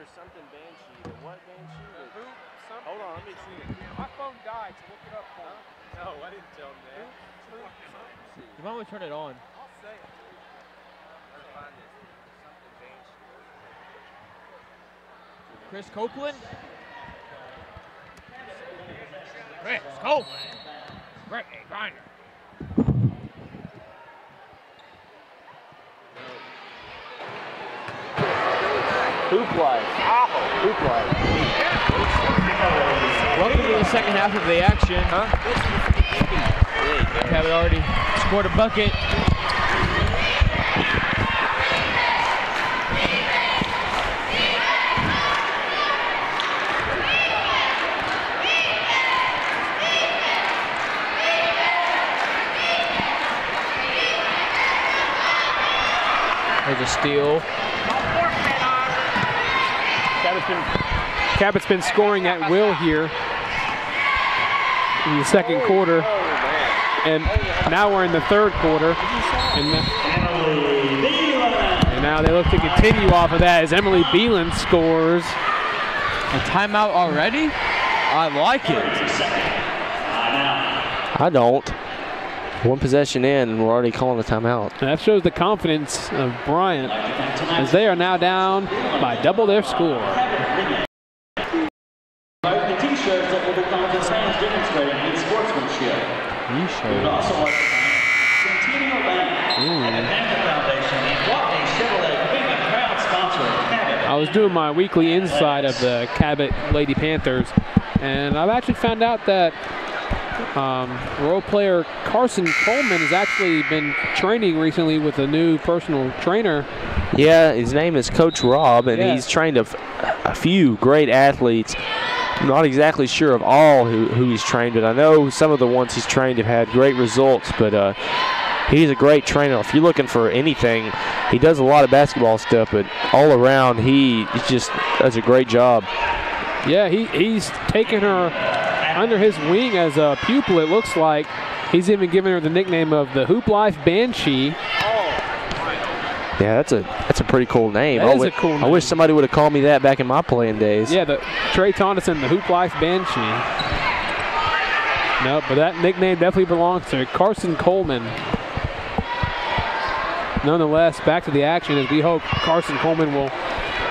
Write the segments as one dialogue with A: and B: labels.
A: or something Banshee. The what Banshee?
B: The who? Something.
A: Hold on, let me see.
B: My phone died, so look it up for me.
A: No, I didn't tell him that.
C: You might want to turn it on.
B: I'll say it.
A: Let's find this. Something Banshee.
C: Chris Copeland. Chris Copeland. Great grinder.
A: Hoop life. Hoop life.
C: Welcome to the second half of the action.
A: Huh?
C: Cabot already scored a bucket. There's a steal.
B: Cabot's been scoring at will here in the second quarter, and now we're in the third quarter, and now they look to continue off of that as Emily Beelan scores.
C: A timeout already? I like it.
D: I don't. One possession in, and we're already calling a timeout.
B: That shows the confidence of Bryant, as they are now down by double their score.
E: The t-shirts that will become the fans demonstrating good sportsmanship. We would also like to thank Centennial Bank and the Banker Foundation and Watney Chevrolet being a proud sponsor of Cabot.
B: I was doing my weekly inside of the Cabot Lady Panthers, and I've actually found out that role player Carson Coleman has actually been training recently with a new personal trainer.
D: Yeah, his name is Coach Rob, and he's trained a few great athletes. I'm not exactly sure of all who he's trained, but I know some of the ones he's trained have had great results. But he's a great trainer. If you're looking for anything, he does a lot of basketball stuff, but all around he just does a great job.
B: Yeah, he's taken her under his wing as a pupil, it looks like. He's even given her the nickname of the Hoop Life Banshee.
D: Yeah, that's a pretty cool name.
B: That is a cool name.
D: I wish somebody would have called me that back in my playing days.
B: Yeah, the Trey Tonneson, the Hoop Life Banshee. No, but that nickname definitely belongs to Carson Coleman. Nonetheless, back to the action as we hope Carson Coleman will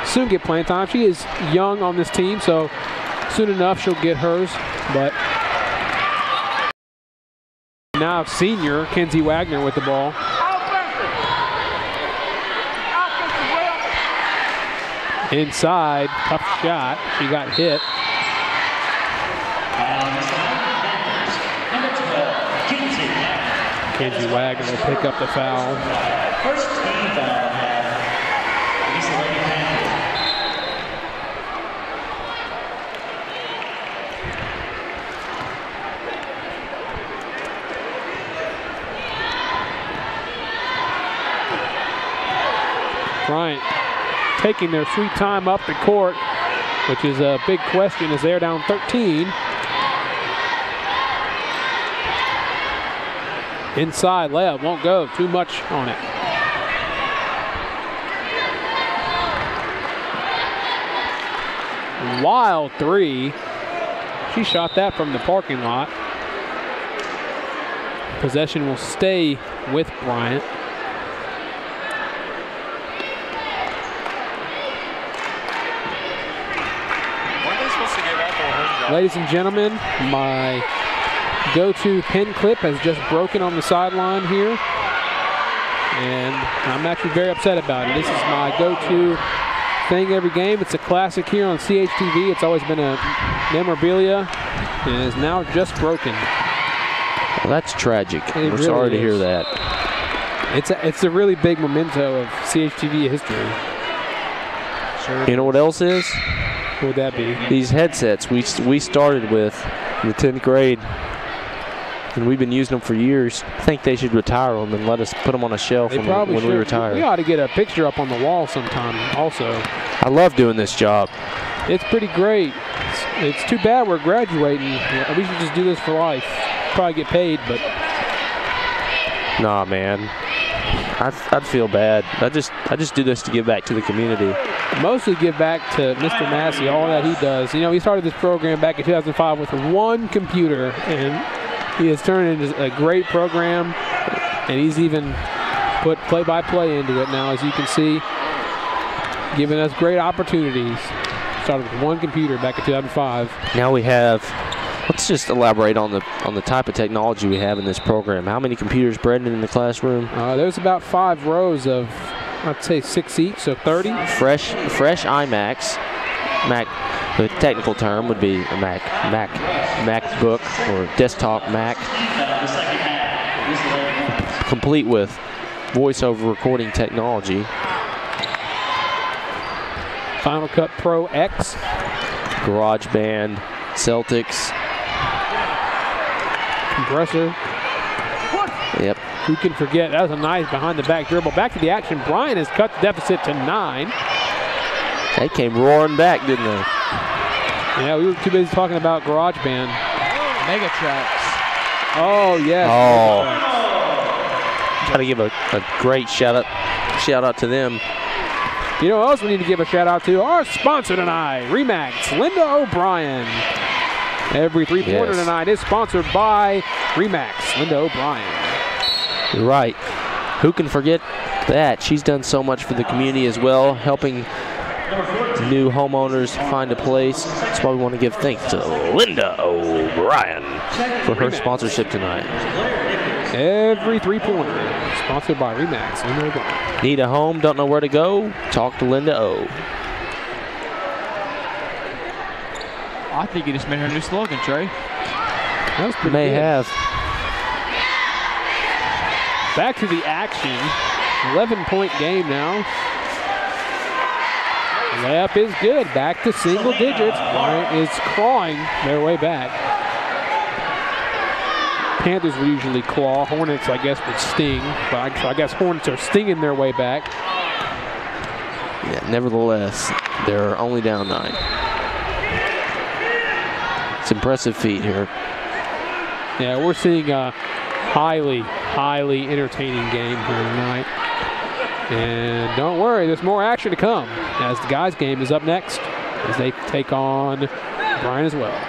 B: soon get playing time. She is young on this team, so soon enough she'll get hers. But now senior Kenzie Wagner with the ball. Inside, tough shot. She got hit. Kenzie Wagner will pick up the foul.
E: First team foul against the Lady Panthers.
B: Bryant taking their sweet time up the court, which is a big question as they're down 13. Inside layup won't go, too much on it. Wild three. She shot that from the parking lot. Possession will stay with Bryant. Ladies and gentlemen, my go-to pin clip has just broken on the sideline here, and I'm actually very upset about it. This is my go-to thing every game. It's a classic here on CHTV. It's always been a memorabilia, and is now just broken.
D: Well, that's tragic. We're
B: really
D: sorry to hear that.
B: It's a really big memento of CHTV history. Sure.
D: You know what else is?
B: What would that be?
D: These headsets we started with in the 10th grade, and we've been using them for years. I think they should retire them and let us put them on a shelf when we retire.
B: We ought to get a picture up on the wall sometime also.
D: I love doing this job.
B: It's pretty great. It's too bad we're graduating. We should just do this for life. Probably get paid, but...
D: Nah, man. I'd feel bad. I just do this to give back to the community.
B: Mostly give back to Mr. Massey, all that he does. You know, he started this program back in 2005 with one computer, and he has turned into a great program, and he's even put play-by-play into it now, as you can see, giving us great opportunities. Started with one computer back in 2005.
D: Now we have, let's just elaborate on the type of technology we have in this program. How many computers, Brendan, in the classroom?
B: There's about 5 rows of, I'd say 6 each, so 30.
D: Fresh iMacs. Mac, the technical term would be a MacBook or desktop Mac, complete with voiceover recording technology.
B: Final Cut Pro X.
D: GarageBand, Celtics.
B: Compressor.
D: Yep.
B: Who can forget? That was a nice behind-the-back dribble. Back to the action. Bryant has cut the deficit to 9.
D: They came roaring back, didn't they?
B: Yeah, we were too busy talking about GarageBand.
C: Mega Tracks.
B: Oh, yes.
D: Oh. Got to give a great shout out to them.
B: You know what else we need to give a shout out to? Our sponsor tonight, Remax, Linda O'Brien. Every three-pointer tonight is sponsored by Remax, Linda O'Brien.
D: You're right. Who can forget that? She's done so much for the community as well, helping new homeowners find a place. That's why we want to give thanks to Linda O'Brien for her sponsorship tonight.
B: Every three-pointer sponsored by Remax, Linda O'Brien.
D: Need a home, don't know where to go? Talk to Linda O.
C: I think you just made her new slogan, Trey.
B: That was pretty
D: May
B: good.
D: have.
B: Back to the action. 11-point game now. Layup is good. Back to single digits. Bryant is clawing their way back. Panthers would usually claw. Hornets, I guess, would sting. But I guess Hornets are stinging their way back.
D: Yeah, nevertheless, they're only down 9. It's impressive feat here.
B: Yeah, we're seeing a highly entertaining game here tonight. And don't worry, there's more action to come as the guys' game is up next as they take on Bryant as well.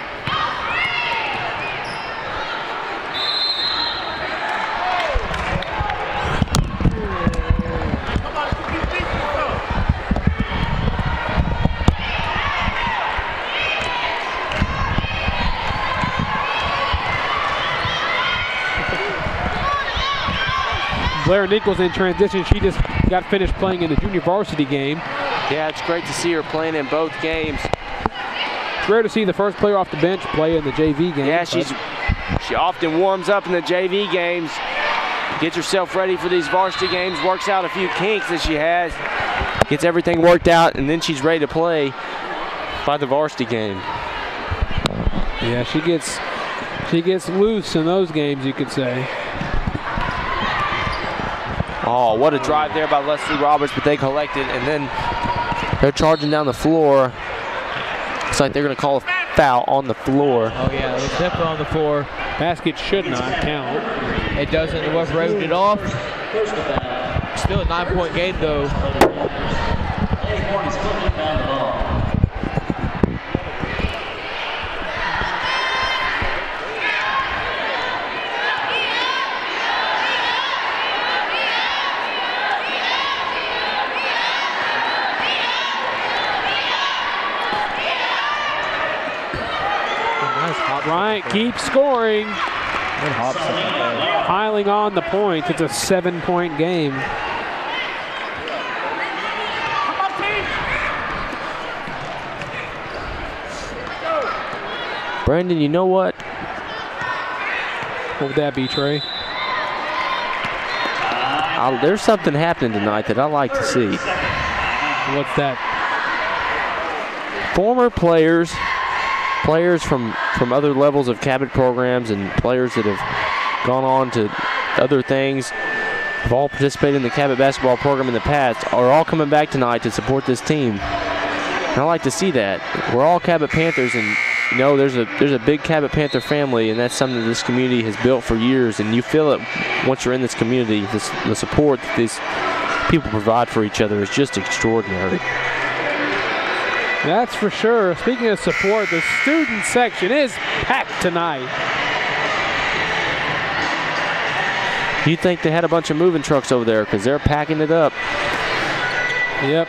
B: Blair Nichols in transition. She just got finished playing in the junior varsity game.
D: Yeah, it's great to see her playing in both games.
B: It's rare to see the first player off the bench play in the JV game.
D: Yeah, she often warms up in the JV games, gets herself ready for these varsity games, works out a few kinks that she has, gets everything worked out, and then she's ready to play by the varsity game.
B: Yeah, she gets loose in those games, you could say.
D: Oh, what a drive there by Leslie Roberts, but they collected, and then they're charging down the floor. Looks like they're going to call a foul on the floor.
C: Oh, yeah, it's definitely on the floor.
B: Basket should not count.
C: It doesn't. The ref wrote it off. Still a 9-point game, though.
B: Bryant keeps scoring. Piling on the points. It's a 7-point game.
D: Brandon, you know what?
B: What would that be, Trey?
D: There's something happening tonight that I like to see.
B: What's that?
D: Former players from other levels of Cabot programs and players that have gone on to other things, have all participated in the Cabot basketball program in the past, are all coming back tonight to support this team. And I like to see that. We're all Cabot Panthers, and you know, there's a big Cabot Panther family, and that's something that this community has built for years. And you feel it once you're in this community. The support that these people provide for each other is just extraordinary.
B: That's for sure. Speaking of support, the student section is packed tonight.
D: You'd think they had a bunch of moving trucks over there because they're packing it up.
B: Yep.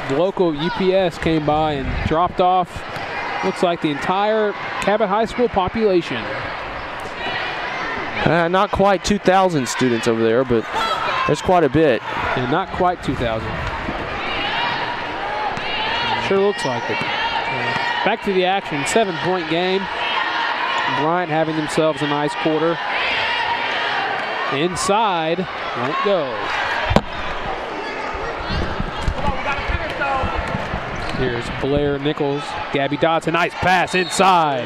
B: The local UPS came by and dropped off, looks like the entire Cabot High School population.
D: Not quite 2,000 students over there, but there's quite a bit.
B: And not quite 2,000. Sure looks like it. Back to the action, 7-point game. Bryant having themselves a nice quarter. Inside, won't go. Here's Blair Nichols. Gabby Dodson, nice pass inside.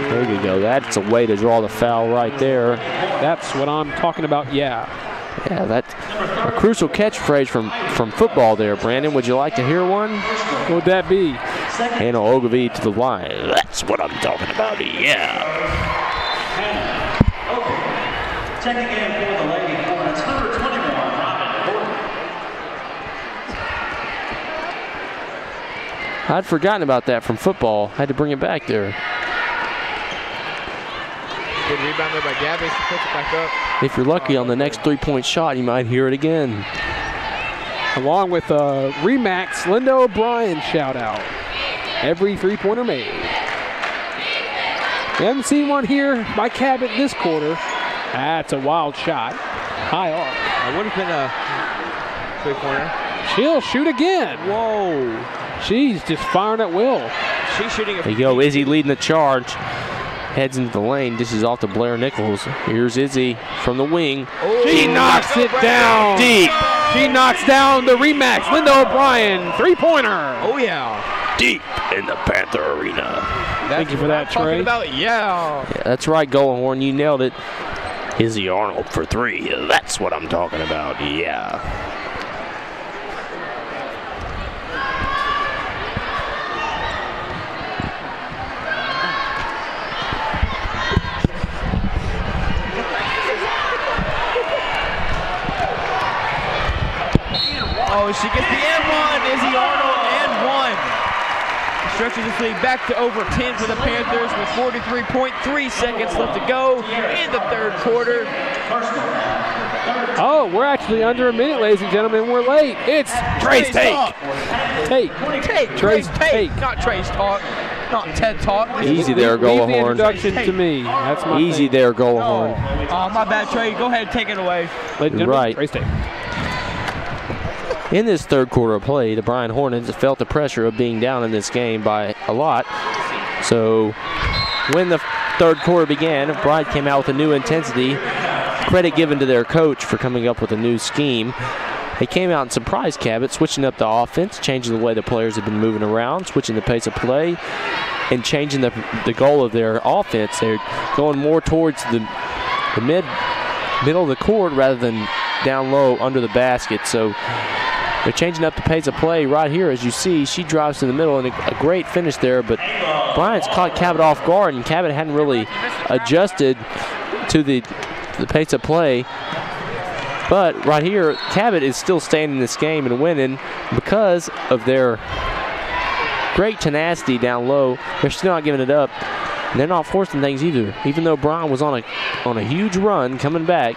D: There you go. That's a way to draw the foul right there.
B: That's what I'm talking about, yeah.
D: Yeah, that's a crucial catchphrase from football there, Brandon. Would you like to hear one?
B: What would that be?
D: Hannah Ogilvie to the line. That's what I'm talking about, yeah.
E: Checking in for the Lady Hornets, number 21, Robin Gordon.
D: I'd forgotten about that from football. Had to bring it back there.
C: Good rebound there by Gabby. She puts it back up.
D: If you're lucky on the next three-point shot, you might hear it again.
B: Along with a Remax Linda O'Brien shout out. Every three-pointer made. We haven't seen one here by Cabot this quarter. That's a wild shot. High arc.
C: That would have been a three-pointer.
B: She'll shoot again.
C: Whoa.
B: She's just firing at will.
C: She's shooting
D: There you go, Izzy leading the charge. Heads into the lane, dishes off to Blair Nichols. Here's Izzy from the wing.
C: Oh,
B: She knocks it down.
D: Deep.
B: She knocks down the Remax. Linda O'Brien, three-pointer.
C: Oh, yeah.
D: Deep in the Panther Arena.
B: Thank you for that, Trey.
C: Yeah,
D: that's right, Goldhorn, you nailed it. Izzy Arnold for three. That's what I'm talking about, yeah.
C: Oh, she gets the and one. Izzy Arnold and one. Stretches this lead back to over 10 for the Panthers with 43.3 seconds left to go in the third quarter.
B: Oh, we're actually under a minute, ladies and gentlemen. We're late. It's Trey's take. Trey's take.
C: Not Trey's talk. Not TED Talk.
D: Easy there,
B: Leave the
D: Goldhorn.
B: introduction to me. That's my
D: Easy
B: thing.
D: there, Goldhorn.
C: Oh, my bad, Trey. Go ahead, take it away.
B: Ladies and gentlemen,
D: Right.
B: Trey's take.
D: In this third quarter of play, the Bryant Hornets felt the pressure of being down in this game by a lot. So when the third quarter began, Bryant came out with a new intensity. Credit given to their coach for coming up with a new scheme. They came out and surprised Cabot, switching up the offense, changing the way the players have been moving around, switching the pace of play, and changing the goal of their offense. They're going more towards the middle of the court rather than down low under the basket. So they're changing up the pace of play right here. As you see, she drives to the middle, and a great finish there, but Bryant's caught Cabot off guard, and Cabot hadn't really adjusted to the pace of play. But right here, Cabot is still staying in this game and winning because of their great tenacity down low. They're still not giving it up. And they're not forcing things either. Even though Bryant was on a huge run coming back,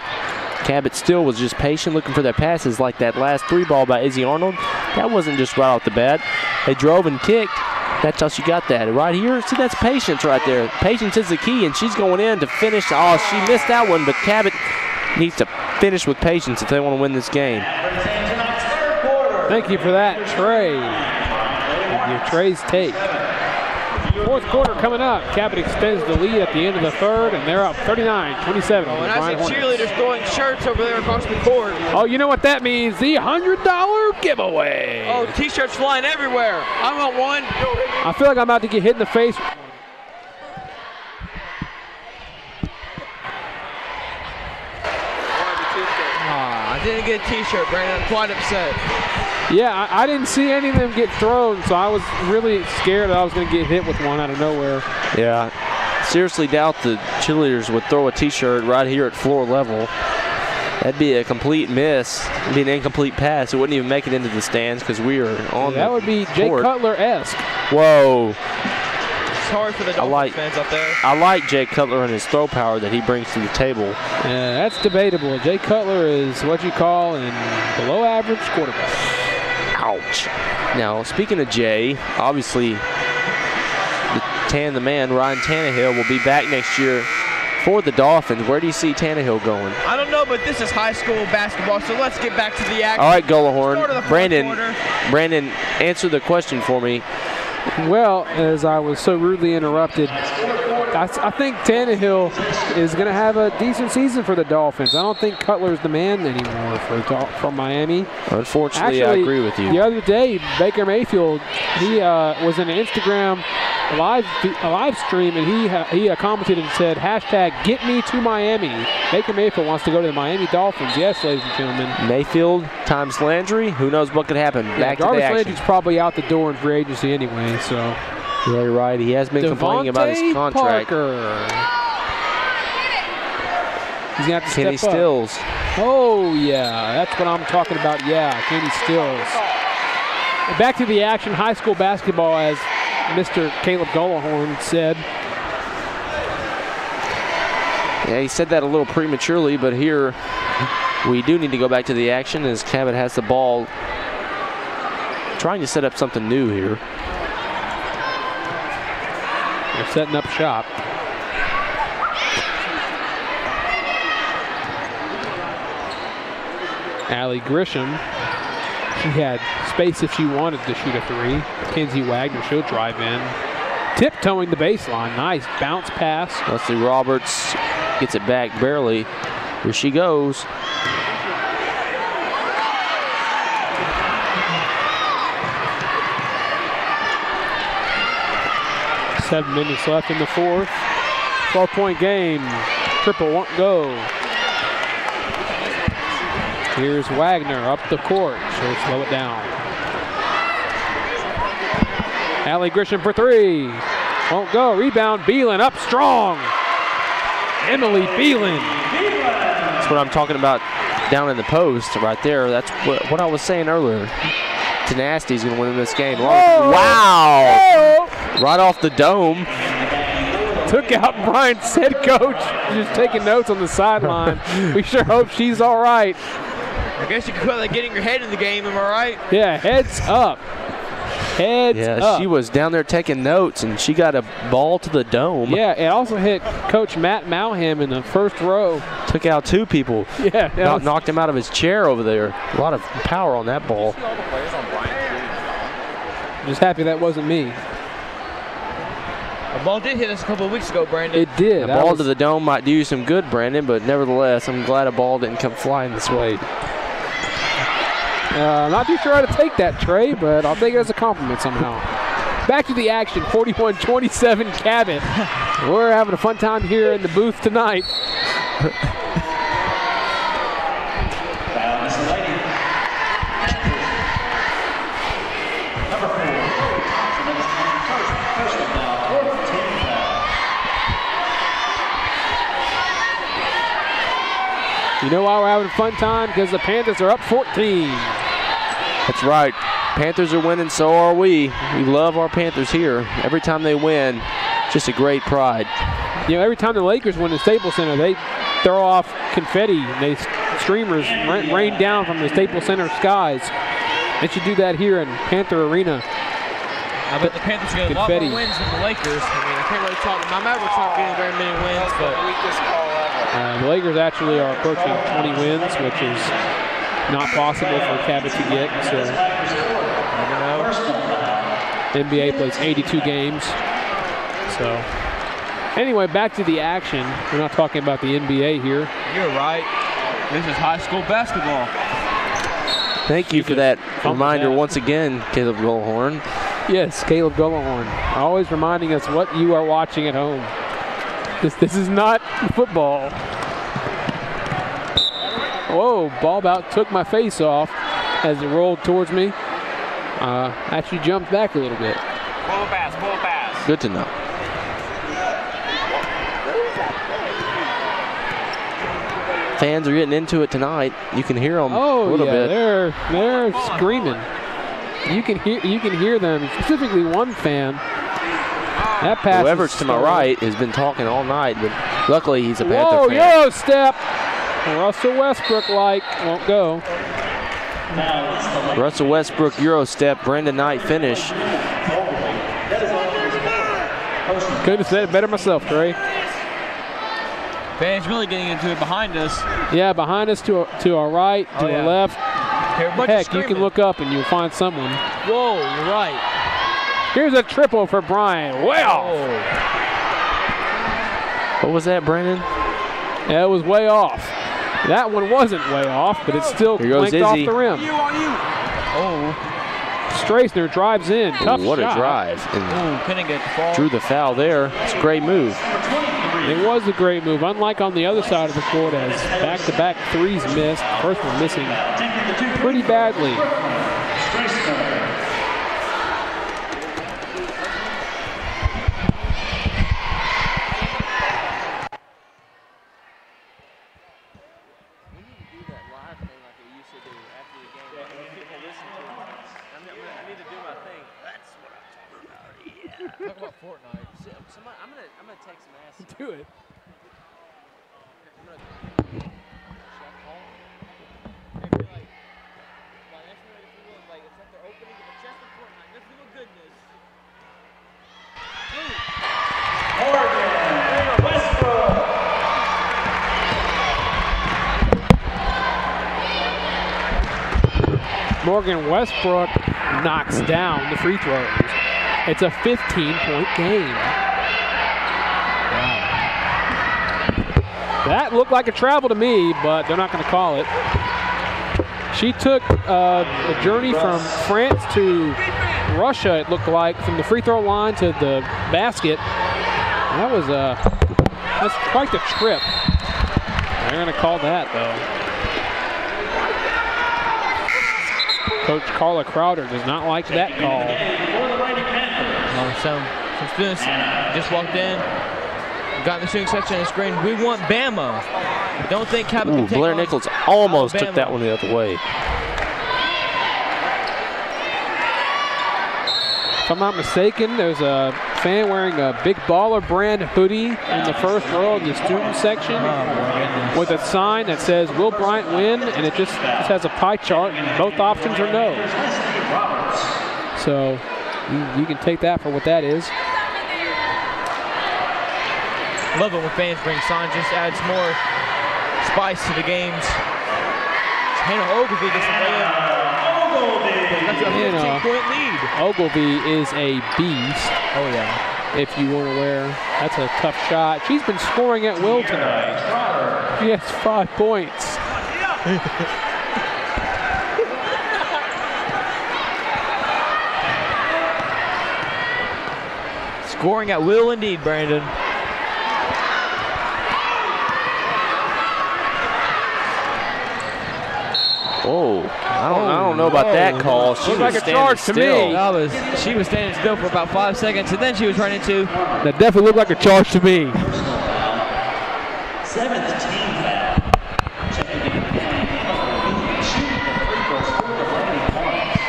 D: Cabot still was just patient, looking for their passes like that last three ball by Izzy Arnold. That wasn't just right off the bat. They drove and kicked. That's how she got that. Right here, see, that's patience right there. Patience is the key, and she's going in to finish. Oh, she missed that one, but Cabot needs to finish with patience if they want to win this game.
B: Thank you for that, Trey. Your Trey's take. Fourth quarter coming up. Cabot extends the lead at the end of the third, and they're up 39-27.
C: And I see cheerleaders throwing shirts over there across the court.
B: Oh, you know what that means? The $100 giveaway.
C: Oh, T-shirts flying everywhere. I want one.
B: I feel like I'm about to get hit in the face.
C: I didn't get a T-shirt, Brandon. I'm quite upset.
B: Yeah, I didn't see any of them get thrown, so I was really scared that I was going to get hit with one out of nowhere.
D: Yeah, seriously doubt the cheerleaders would throw a T-shirt right here at floor level. That'd be a complete miss. It'd be an incomplete pass. It wouldn't even make it into the stands because we are on
B: That would be Jake Cutler-esque.
D: Whoa.
C: Sorry for the Dolphins fans out there.
D: I like Jake Cutler and his throw power that he brings to the table.
B: Yeah, that's debatable. Jake Cutler is what you call an below-average quarterback.
D: Ouch. Now, speaking of Jay, obviously the man, Ryan Tannehill, will be back next year for the Dolphins. Where do you see Tannehill going?
C: I don't know, but this is high school basketball, so let's get back to the action.
D: All right, Gullahorn. Brandon, answer the question for me.
B: Well, as I was so rudely interrupted, I think Tannehill is going to have a decent season for the Dolphins. I don't think Cutler's the man anymore for Miami.
D: Unfortunately, I agree with you.
B: The other day, Baker Mayfield, he was in an Instagram live stream, and he commented and said, #GetMeToMiami. Baker Mayfield wants to go to the Miami Dolphins. Yes, ladies and gentlemen.
D: Mayfield times Landry, who knows what could happen. Back to the action.
B: Jarvis Landry's probably out the door in free agency anyway, so.
D: Yeah, you're right. He has been complaining about his contract.
B: Parker. He's going to have to
D: Kenny
B: step up.
D: Stills.
B: Oh, yeah. That's what I'm talking about. Yeah, Kenny Stills. Back to the action. High school basketball, as Mr. Caleb Gullahorn said.
D: Yeah, he said that a little prematurely, but here we do need to go back to the action as Cabot has the ball, trying to set up something new here.
B: They're setting up shop. Allie Grisham, she had space if she wanted to shoot a three. Mackenzie Wagner, she'll drive in. Tiptoeing the baseline, nice bounce pass.
D: Leslie Roberts gets it back barely. Here she goes.
B: Seven minutes left in the fourth. 12-point game. Triple won't go. Here's Wagner up the court. She'll slow it down. Allie Grisham for three. Won't go. Rebound. Beelan up strong. Emily Beelan.
D: That's what I'm talking about down in the post right there. That's what I was saying earlier. Tenacity's going to win this game.
B: Whoa.
D: Wow. Whoa. Right off the dome.
B: Took out Bryant's head coach. Just taking notes on the sideline. We sure hope she's all right.
C: I guess you could call that getting your head in the game, am I right?
B: Yeah, heads up. Heads up.
D: Yeah, she was down there taking notes, and she got a ball to the dome.
B: Yeah, it also hit Coach Matt Malham in the first row.
D: Took out two people.
B: Yeah.
D: Knocked him out of his chair over there. A lot of power on that ball.
B: Just happy that wasn't me.
C: The ball did hit us a couple of weeks ago, Brandon.
B: It did.
D: A ball to the dome might do you some good, Brandon, but nevertheless, I'm glad a ball didn't come flying this way.
B: Not too sure how to take that, Trey, but I'll take it as a compliment somehow. Back to the action, 41-27 Cabot. We're having a fun time here in the booth tonight. You know why we're having a fun time? Because the Panthers are up 14.
D: That's right. Panthers are winning, so are we. We love our Panthers here. Every time they win, just a great pride.
B: You know, every time the Lakers win the Staples Center, they throw off confetti. Streamers rain down from the Staples Center skies. They should do that here in Panther Arena.
C: I bet the Panthers get a lot more wins than the Lakers. I mean, I can't really talk. My Mavericks aren't getting very many wins, but
B: the Lakers actually are approaching 20 wins, which is not possible for Cabot to get. So, never know. The NBA plays 82 games. So, anyway, back to the action. We're not talking about the NBA here.
C: You're right. This is high school basketball.
D: Thank you for that reminder once again, Caleb Gullahorn.
B: Yes, Caleb Gullahorn. Always reminding us what you are watching at home. This is not football. Whoa, ball about took my face off. as it rolled towards me. Actually jumped back a little bit.
A: Pull a pass, pull a pass.
D: Good to know. Fans are getting into it tonight. You can hear them a little bit.
B: They're screaming. You can hear them. Specifically, one fan. That pass.
D: Whoever's to my right has been talking all night, but luckily he's a Panther fan.
B: Euro step. Russell Westbrook won't go.
D: Russell Westbrook Euro step. Brandon Knight finish.
B: Could have said it better myself, Trey.
C: Fans really getting into it behind us.
B: Yeah, behind us to our right, to our left. Heck, you can look up and you'll find someone.
C: Whoa, you're right.
B: Here's a triple for Bryant. Way off.
D: What was that, Brandon?
B: Yeah, it was way off. That one wasn't way off, but it's still linked off the rim. Straisner drives in. Tough
D: what
B: shot.
D: A drive.
C: Couldn't get the ball.
D: Drew the foul there. It's a great move.
B: It was a great move, unlike on the other side of the court as back-to-back threes missed. First one missing pretty badly.
C: Talk about Fortnite.
A: I'm gonna text him and ask him.
B: Do it. Morgan Westbrook knocks down the free throws. It's a 15-point game. Wow. That looked like a travel to me, but they're not going to call it. She took a journey from France to Russia, it looked like, from the free throw line to the basket. That's quite the trip. They're going to call that, though. Coach Carla Crowder does not like that call.
C: Some students just walked in, got in the shooting section and screamed, "We want Bama." I don't think Cabot can take
D: Blair
C: on
D: Nichols almost
C: Alabama.
D: took that one the other way.
B: If I'm not mistaken, there's a fan wearing a Big Baller brand hoodie in the first row of the student section with a sign that says, "Will Bryant win?" And it just has a pie chart, and both options are no. So you can take that for what that is.
C: Love it when fans bring signs, just adds more spice to the games. Hannah Ogilvie gets the lay-in. That's a 15-point lead.
B: Ogilvie is a beast.
C: Oh, yeah.
B: If you weren't aware, that's a tough shot. She's been scoring at will tonight. She has 5 points.
C: Scoring at will indeed, Brandon.
D: Oh, I don't know about that call. She
B: Looked
D: was
B: like a charge to
D: still.
B: me.
C: She was standing still for about 5 seconds, and then she was running to.
B: That definitely looked like a charge to me.
E: 7th team foul. Checking in. Shooting the free throws for the Fighting Hornets.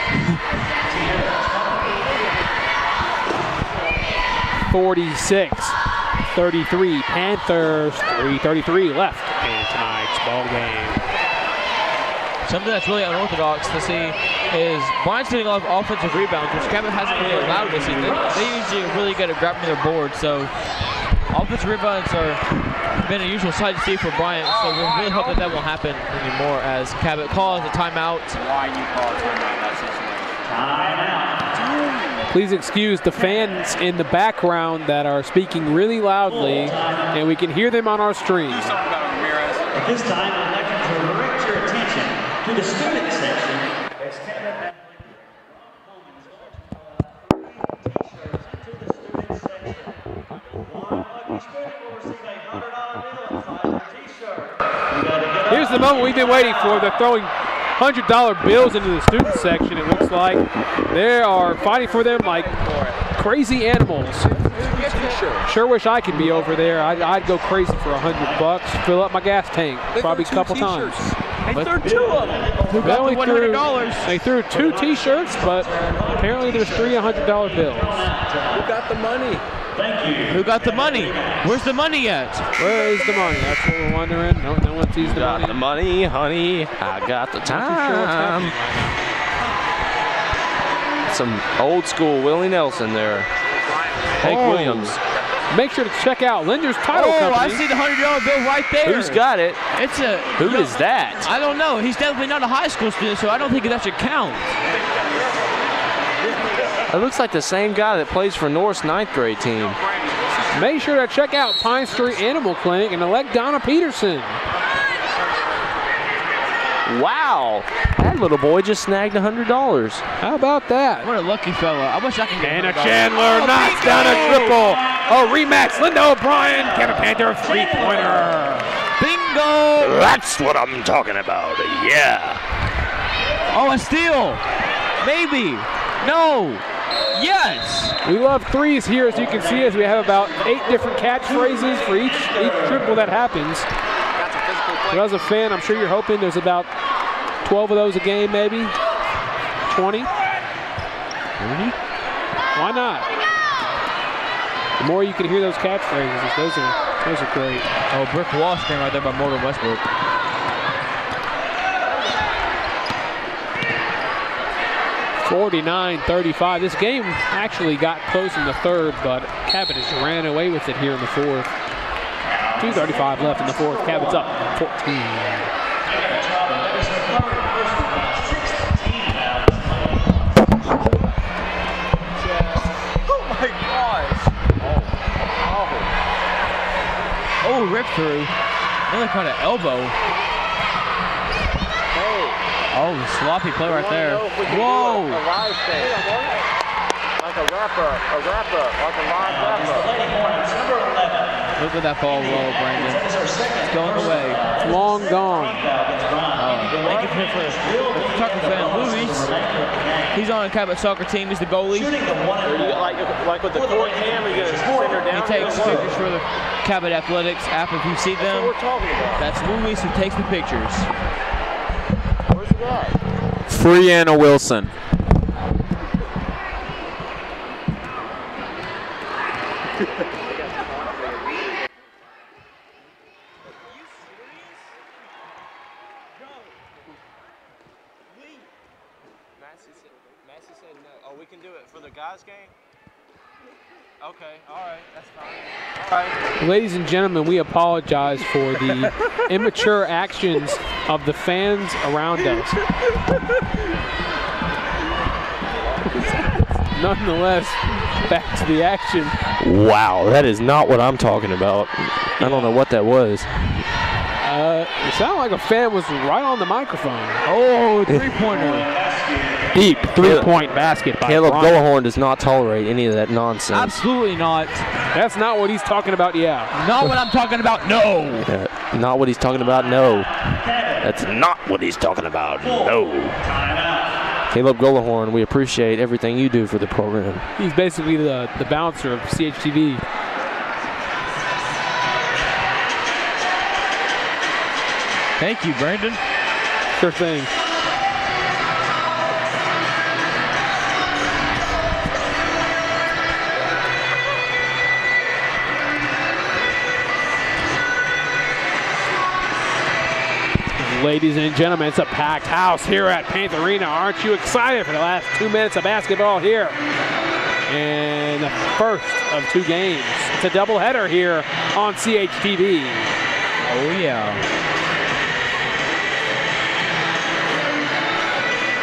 B: 46-33 Panthers, 3:33 left in tonight's ball game.
C: Something that's really unorthodox to see is Bryant's getting a lot of offensive rebounds, which Cabot hasn't really allowed this season. They usually are really good at grabbing their board, so offensive rebounds are been a usual sight to see for Bryant, so we really hope that won't happen anymore as Cabot calls a timeout.
A: Why you call timeout in that situation?
B: Please excuse the fans in the background that are speaking really loudly, and we can hear them on our stream.
E: At this time, I'd like to direct your attention to the student section.
B: Here's the moment we've been waiting for, the throwing $100 bills into the student section, it looks like. They are fighting for them like crazy animals. Sure wish I could be over there. I'd go crazy for $100, fill up my gas tank probably a couple times.
C: They threw 2 of them. Who got the $100?
B: They threw 2 T-shirts, but apparently there's 3 $100 bills.
A: Who got the money?
E: Thank you.
C: Who got the money? Where's the money at?
B: Where is the money? That's what we're wondering. No one sees the money.
D: Got the money, honey. I got the
B: Not too sure what's
D: time.
B: happening right now.
D: Some old school Willie Nelson there. Hank
B: Oh.
D: Williams.
B: Make sure to check out Linder's Title
C: Oh,
B: Company.
C: I see the $100 bill right there.
D: Who's got it?
C: It's a.
D: Who is that?
C: I don't know. He's definitely not a high school student, so I don't think that should count.
D: It looks like the same guy that plays for North's 9th grade team.
B: Make sure to check out Pine Street Animal Clinic and elect Donna Peterson.
D: Wow, that little boy just snagged $100.
B: How about that?
C: What a lucky fella. I wish I could get
B: Anna
C: $100.
B: Chandler
C: Oh,
B: knocks
C: bingo!
B: down a triple. A rematch. Linda O'Brien, Kevin Panther, 3-pointer.
C: Bingo!
D: That's what I'm talking about, yeah.
C: Oh, a steal. Maybe. No. Yes.
B: We love threes here, as you can see, as we have about 8 different catchphrases for each triple that happens. So as a fan, I'm sure you're hoping there's about 12 of those a game, maybe 20. Why not? The more you can hear those catchphrases, those are great.
C: Oh, brick wall screen right there by Morgan Westbrook.
B: (49-35). This game actually got close in the third, but Cabot just ran away with it here in the fourth. 2:35 left in the fourth. Cabot's up 14.
A: Oh my gosh!
C: Oh, rip through. Another kind of elbow. Oh, sloppy play right there. Whoa!
A: A live thing. Like a wrap-up, like a live wrap-up.
C: Look at that ball roll, Brandon. It's going away.
B: Long gone.
C: Thank you for the Tucker fan, Luis. He's on a Cabot soccer team. He's the goalie.
A: Like with the court cam, you're going to send her down.
C: He takes pictures for the Cabot Athletics app. If you see them,
A: We're talking about.
C: that's Luis who takes the pictures.
A: Where's the guy?
F: Free Anna Wilson.
A: Massey said no. Oh, we can do it for the guys' game? Okay, all right, that's fine. All right.
B: Ladies and gentlemen, we apologize for the immature actions of the fans around us. Nonetheless, back to the action.
D: Wow, that is not what I'm talking about. I don't know what that was.
B: It sounded like a fan was right on the microphone.
C: Oh, three-pointer.
B: Deep three-point basket by
D: Caleb
B: Bryant.
D: Gullahorn does not tolerate any of that nonsense.
C: Absolutely not.
B: That's not what he's talking about, yeah.
C: Not what I'm talking about, no.
D: Not what he's talking about, no. That's not what he's talking about, no. Caleb Gullahorn, we appreciate everything you do for the program.
B: He's basically the bouncer of CHTV.
C: Thank you, Brandon.
B: Sure thing. Ladies and gentlemen, it's a packed house here at Panther Arena. Aren't you excited for the last 2 minutes of basketball here? And the first of 2 games. It's a doubleheader here on CHTV.
C: Oh, yeah.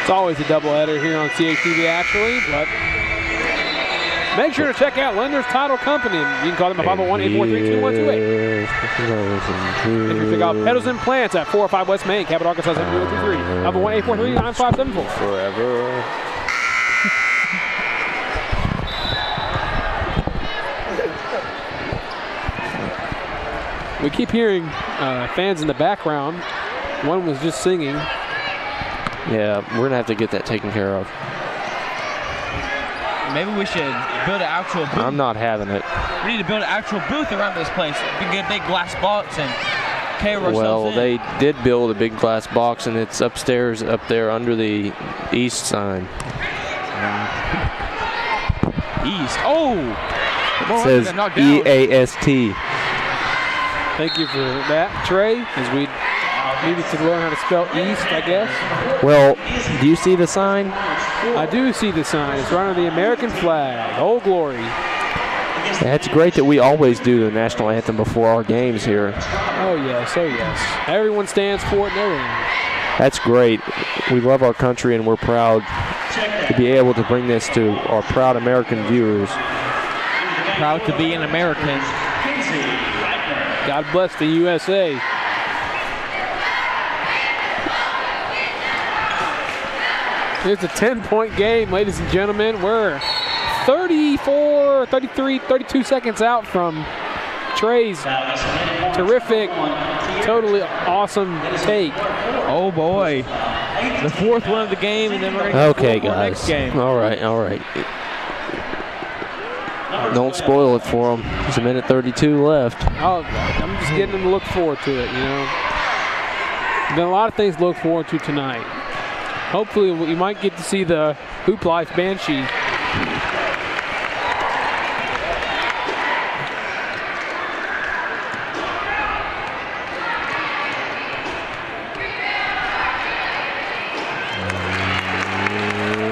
B: It's always a doubleheader here on CHTV, actually, but make sure to check out Lender's Title Company. You can call them at 501-843-2128. And you can check out Pedals and Plants at 405 West Main, Cabot, Arkansas, 7023. 501-843-9574.
D: Forever.
B: We keep hearing fans in the background. One was just singing.
D: Yeah, we're going to have to get that taken care of.
C: Maybe we should build an actual booth.
D: I'm not having it.
C: We need to build an actual booth around this place. We can get a big glass box and cater ourselves
D: Well,
C: in.
D: they did build a big glass box, and it's upstairs up there under the east sign.
C: East. Oh!
D: It says EAST.
B: Thank you for that, Trey, as we needed to learn how to spell east, I guess.
D: Well, do you see the sign?
B: I do see the sign. It's right under the American flag. Old Glory.
D: It's great that we always do the national anthem before our games here.
B: Oh, yes. Oh, yes. Everyone stands for it and everything.
D: That's great. We love our country, and we're proud to be able to bring this to our proud American viewers.
C: Proud to be an American.
B: God bless the USA. It's a 10-point game, ladies and gentlemen. We're 34, 33, 32 seconds out from Trey's terrific, totally awesome take.
C: Oh boy. The fourth one of the game, and then we're going to
D: Okay,
C: get
D: guys.
C: next game.
D: All right, all right. Don't spoil it for them. There's a minute 32 left.
B: I'm just getting them to look forward to it, you know. Been a lot of things to look forward to tonight. Hopefully, we might get to see the Hoop Life Banshee.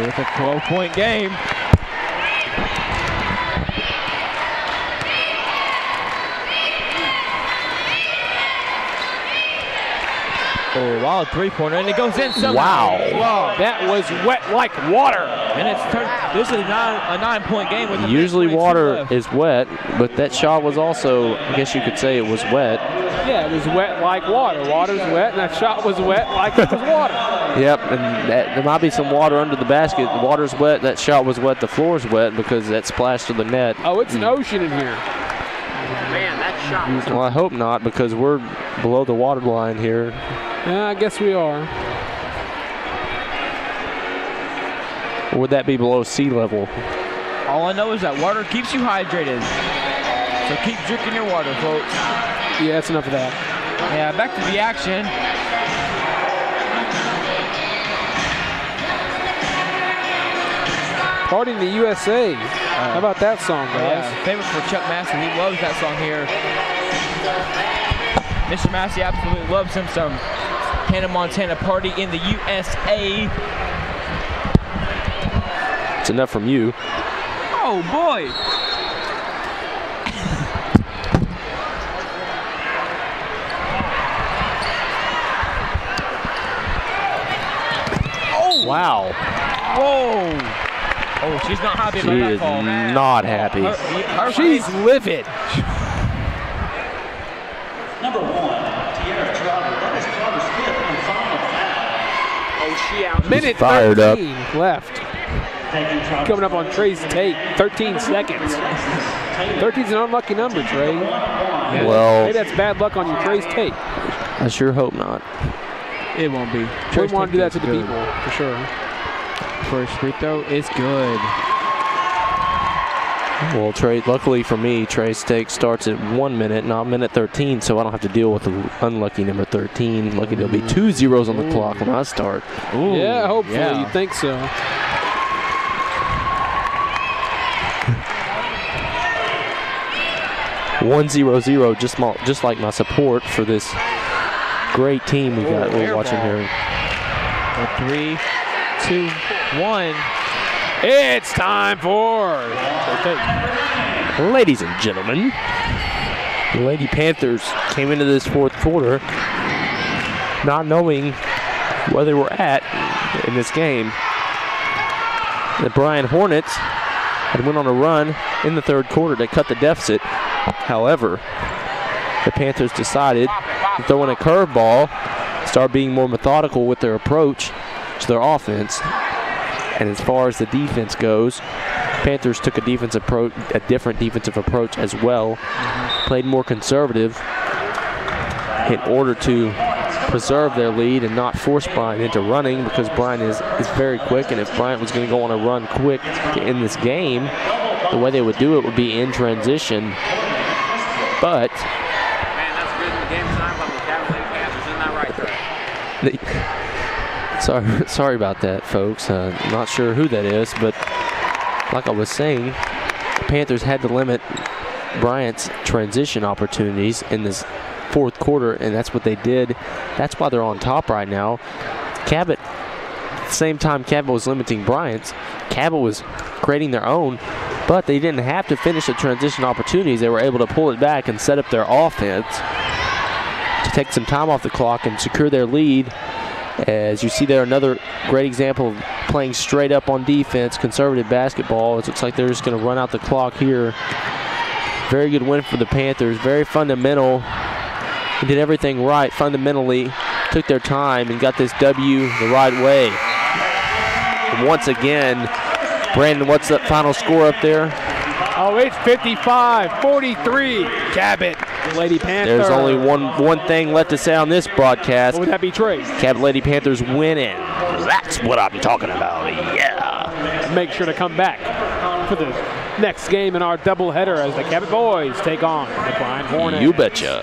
C: It's a 12-point game. Oh, wow, three-pointer, and it goes in somehow.
D: Wow.
B: That was wet like water.
C: And it's turned. This is a nine-point game with
D: Usually water
C: left.
D: is wet, but that shot was also, I guess you could say it was wet.
B: Yeah, it was wet like water. Water's wet, and that shot was wet like it was water.
D: Yep, and there might be some water under the basket. The water's wet, that shot was wet, the floor's wet because that splashed to the net.
B: Oh, it's an ocean in here.
A: Man, that shot was
D: Well, I hope not, because we're below the water line here.
B: Yeah, I guess we are.
D: Or would that be below sea level?
C: All I know is that water keeps you hydrated. So keep drinking your water, folks.
B: Yeah, that's enough of that.
C: Yeah, back to the action.
B: Party in the USA. How about that song, guys?
C: Yeah, famous for Chuck Massey. He loves that song here. Mr. Massey absolutely loves him some Hannah Montana Party in the USA.
D: It's enough from you.
C: Oh, boy.
D: Oh! Wow.
C: Whoa. Oh, she's not happy
D: She
C: about that
D: is
C: call.
D: not happy.
B: She's livid.
E: Number 1, Tierra Trotter. That is Trotter's fifth and final foul.
A: Oh, she out.
B: Minute
D: fired up.
B: 13 left.
E: Taking Trotter's
B: Coming up on Trey's take. 13 seconds. 13's an unlucky number, Trey. Yeah,
D: Well-
B: maybe that's bad luck on your Trey's take.
D: I sure hope not.
C: It won't be.
B: We want to do that to the people, for sure.
C: First free throw is good.
D: Well, Trey, luckily for me, Trey's take starts at 1 minute, not minute 13, so I don't have to deal with the unlucky number 13. Lucky there'll be 2 zeros on the clock when I start.
C: Ooh,
B: Yeah, hopefully.
C: yeah.
B: You think so.
D: One 0-0, just like my support for this great team we're watching here.
C: 3, 2, 1.
B: It's time for
D: Ladies and gentlemen, the Lady Panthers came into this fourth quarter not knowing where they were at in this game. The Bryant Hornets had went on a run in the third quarter to cut the deficit. However, the Panthers decided to throw in a curveball, start being more methodical with their approach to their offense. And as far as the defense goes, Panthers took a different defensive approach as well. Played more conservative in order to preserve their lead and not force Bryant into running, because Bryant is very quick, and if Bryant was going to go on a run quick to end this game, the way they would do it would be in transition. But
F: Man, that's good in the game time by the Cavalier Panthers. Isn't that right, Trey?
D: sorry about that, folks. Not sure who that is, but like I was saying, the Panthers had to limit Bryant's transition opportunities in this fourth quarter, and that's what they did. That's why they're on top right now. Cabot, at the same time Cabot was limiting Bryant's, Cabot was creating their own, but they didn't have to finish the transition opportunities. They were able to pull it back and set up their offense to take some time off the clock and secure their lead. As you see there, another great example of playing straight up on defense, conservative basketball. It looks like they're just going to run out the clock here. Very good win for the Panthers. Very fundamental. They did everything right fundamentally, took their time, and got this W the right way. And once again, Brandon, what's that final score up there?
B: Oh, it's 55-43. Cabot, Lady Panthers.
D: There's only one thing left to say on this broadcast.
B: What would that be, Trey?
D: Cabot Lady Panthers winning. That's what I'm talking about, yeah.
B: Make sure to come back for the next game in our doubleheader as the Cabot boys take on the Bryant Hornets.
D: You betcha.